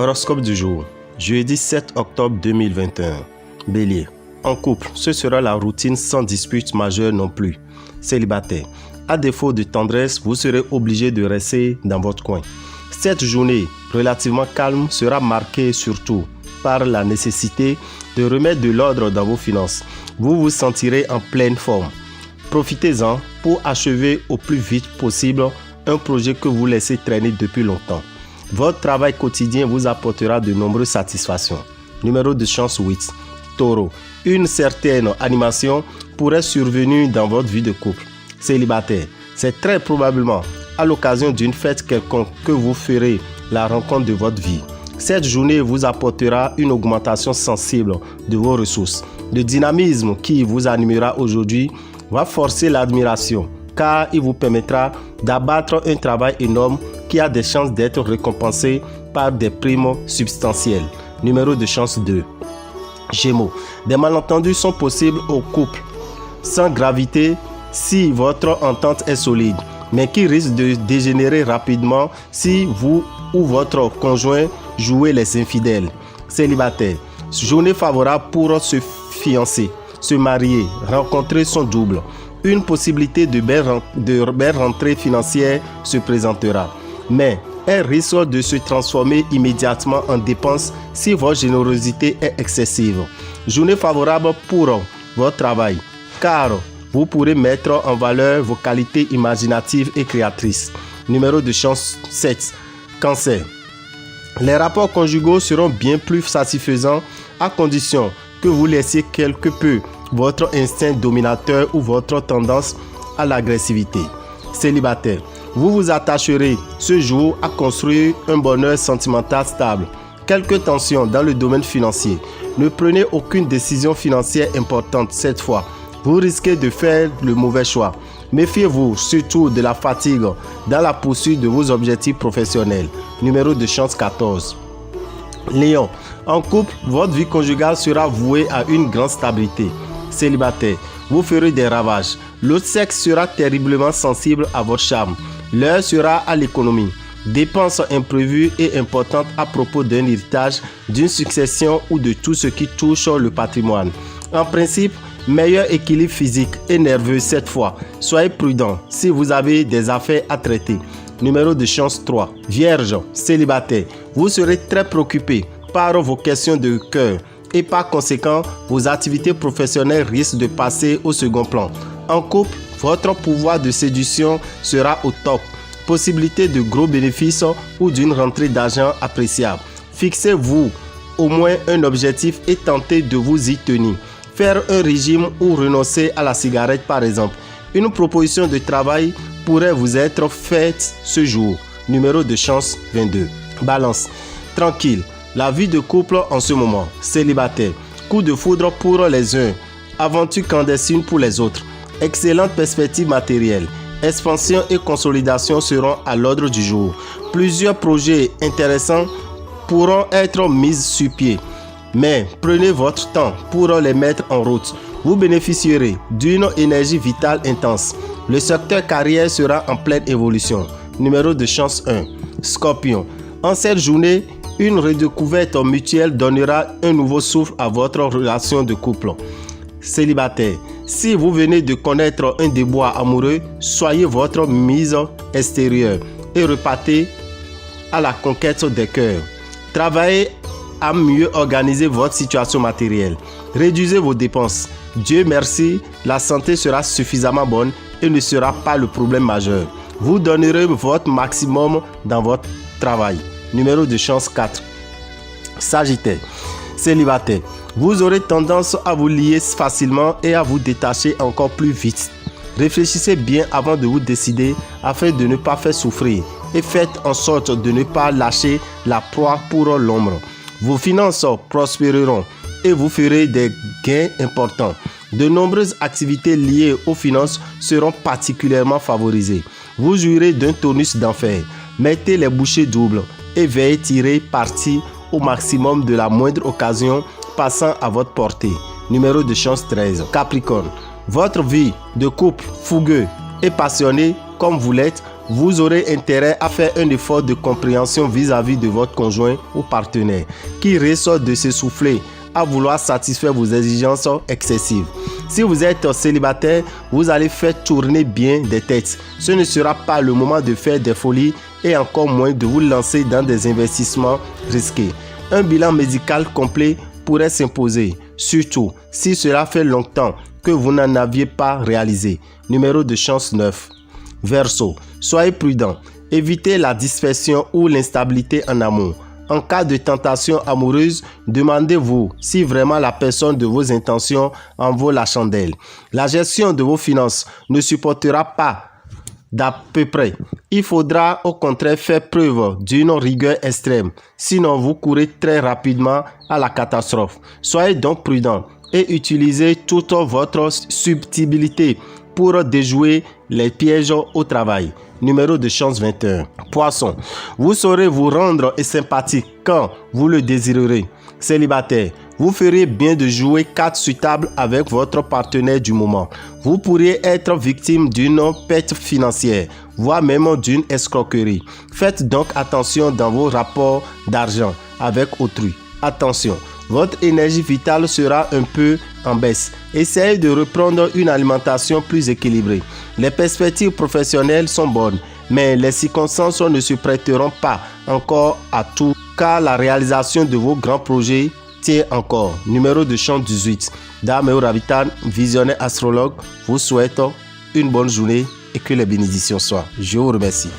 Horoscope du jour, jeudi 7 octobre 2021. Bélier, en couple, ce sera la routine sans dispute majeure non plus. Célibataire, à défaut de tendresse, vous serez obligé de rester dans votre coin. Cette journée relativement calme sera marquée surtout par la nécessité de remettre de l'ordre dans vos finances. Vous vous sentirez en pleine forme. Profitez-en pour achever au plus vite possible un projet que vous laissez traîner depuis longtemps. Votre travail quotidien vous apportera de nombreuses satisfactions. Numéro de chance 8. Taureau, une certaine animation pourrait survenir dans votre vie de couple. Célibataire, c'est très probablement à l'occasion d'une fête quelconque que vous ferez la rencontre de votre vie. Cette journée vous apportera une augmentation sensible de vos ressources. Le dynamisme qui vous animera aujourd'hui va forcer l'admiration, car il vous permettra d'abattre un travail énorme qui a des chances d'être récompensé par des primes substantielles. Numéro de chance 2. Gémeaux, des malentendus sont possibles au couple, sans gravité si votre entente est solide, mais qui risquent de dégénérer rapidement si vous ou votre conjoint jouez les infidèles. Célibataire, journée favorable pour se fiancer, se marier, rencontrer son double. Une possibilité de belle rentrée financière se présentera, mais elle risque de se transformer immédiatement en dépense si votre générosité est excessive. Journée favorable pour votre travail, car vous pourrez mettre en valeur vos qualités imaginatives et créatrices. Numéro de chance 7. Cancer. Les rapports conjugaux seront bien plus satisfaisants à condition que vous laissiez quelque peu votre instinct dominateur ou votre tendance à l'agressivité. Célibataire, vous vous attacherez ce jour à construire un bonheur sentimental stable. Quelques tensions dans le domaine financier. Ne prenez aucune décision financière importante cette fois. Vous risquez de faire le mauvais choix. Méfiez-vous surtout de la fatigue dans la poursuite de vos objectifs professionnels. Numéro de chance 14. Lion, en couple, votre vie conjugale sera vouée à une grande stabilité. Célibataire, vous ferez des ravages. L'autre sexe sera terriblement sensible à votre charme. L'heure sera à l'économie. Dépenses imprévues et importantes à propos d'un héritage, d'une succession ou de tout ce qui touche le patrimoine. En principe, meilleur équilibre physique et nerveux cette fois. Soyez prudent si vous avez des affaires à traiter. Numéro de chance 3. Vierge, célibataire, vous serez très préoccupé par vos questions de cœur et par conséquent, vos activités professionnelles risquent de passer au second plan. En couple, votre pouvoir de séduction sera au top. Possibilité de gros bénéfices ou d'une rentrée d'argent appréciable. Fixez-vous au moins un objectif et tentez de vous y tenir. Faire un régime ou renoncer à la cigarette par exemple. Une proposition de travail pourrait vous être faite ce jour. Numéro de chance 22. Balance. Tranquille. La vie de couple en ce moment. Célibataire. Coup de foudre pour les uns. Aventure clandestine pour les autres. Excellente perspective matérielle. Expansion et consolidation seront à l'ordre du jour. Plusieurs projets intéressants pourront être mis sur pied. Mais prenez votre temps pour les mettre en route. Vous bénéficierez d'une énergie vitale intense. Le secteur carrière sera en pleine évolution. Numéro de chance 1. Scorpion. En cette journée, une redécouverte mutuelle donnera un nouveau souffle à votre relation de couple. Célibataire. Si vous venez de connaître un déboire amoureux, soyez votre mise extérieure et repartez à la conquête des cœurs. Travaillez à mieux organiser votre situation matérielle. Réduisez vos dépenses. Dieu merci, la santé sera suffisamment bonne et ne sera pas le problème majeur. Vous donnerez votre maximum dans votre travail. Numéro de chance 4. Sagittaire. Célibataire. Vous aurez tendance à vous lier facilement et à vous détacher encore plus vite. Réfléchissez bien avant de vous décider afin de ne pas faire souffrir et faites en sorte de ne pas lâcher la proie pour l'ombre. Vos finances prospéreront et vous ferez des gains importants. De nombreuses activités liées aux finances seront particulièrement favorisées. Vous jouirez d'un tonus d'enfer. Mettez les bouchées doubles et veillez tirer parti au maximum de la moindre occasion passant à votre portée. Numéro de chance 13. Capricorne. Votre vie de couple fougueux et passionné comme vous l'êtes vous aurez intérêt à faire un effort de compréhension vis-à-vis de votre conjoint ou partenaire qui ressort de s'essouffler à vouloir satisfaire vos exigences excessives. Si vous êtes célibataire, vous allez faire tourner bien des têtes. Ce ne sera pas le moment de faire des folies et encore moins de vous lancer dans des investissements risqués. Un bilan médical complet pourrait s'imposer, surtout si cela fait longtemps que vous n'en aviez pas réalisé. Numéro de chance 9. Verseau, soyez prudent. Évitez la dispersion ou l'instabilité en amour. En cas de tentation amoureuse, demandez-vous si vraiment la personne de vos intentions en vaut la chandelle. La gestion de vos finances ne supportera pas d'à peu près. Il faudra au contraire faire preuve d'une rigueur extrême, sinon vous courez très rapidement à la catastrophe. Soyez donc prudent et utilisez toute votre subtilité pour déjouer les pièges au travail. Numéro de chance 21. Poisson, vous saurez vous rendre sympathique quand vous le désirerez. Célibataire, vous ferez bien de jouer carte sur table avec votre partenaire du moment. Vous pourriez être victime d'une perte financière, voire même d'une escroquerie. Faites donc attention dans vos rapports d'argent avec autrui. Attention, votre énergie vitale sera un peu en baisse. Essayez de reprendre une alimentation plus équilibrée. Les perspectives professionnelles sont bonnes, mais les circonstances ne se prêteront pas encore à tout, car la réalisation de vos grands projets tient encore. Numéro de chance 18. Dame Ravitan, visionnaire astrologue, vous souhaite une bonne journée et que les bénédictions soient. Je vous remercie.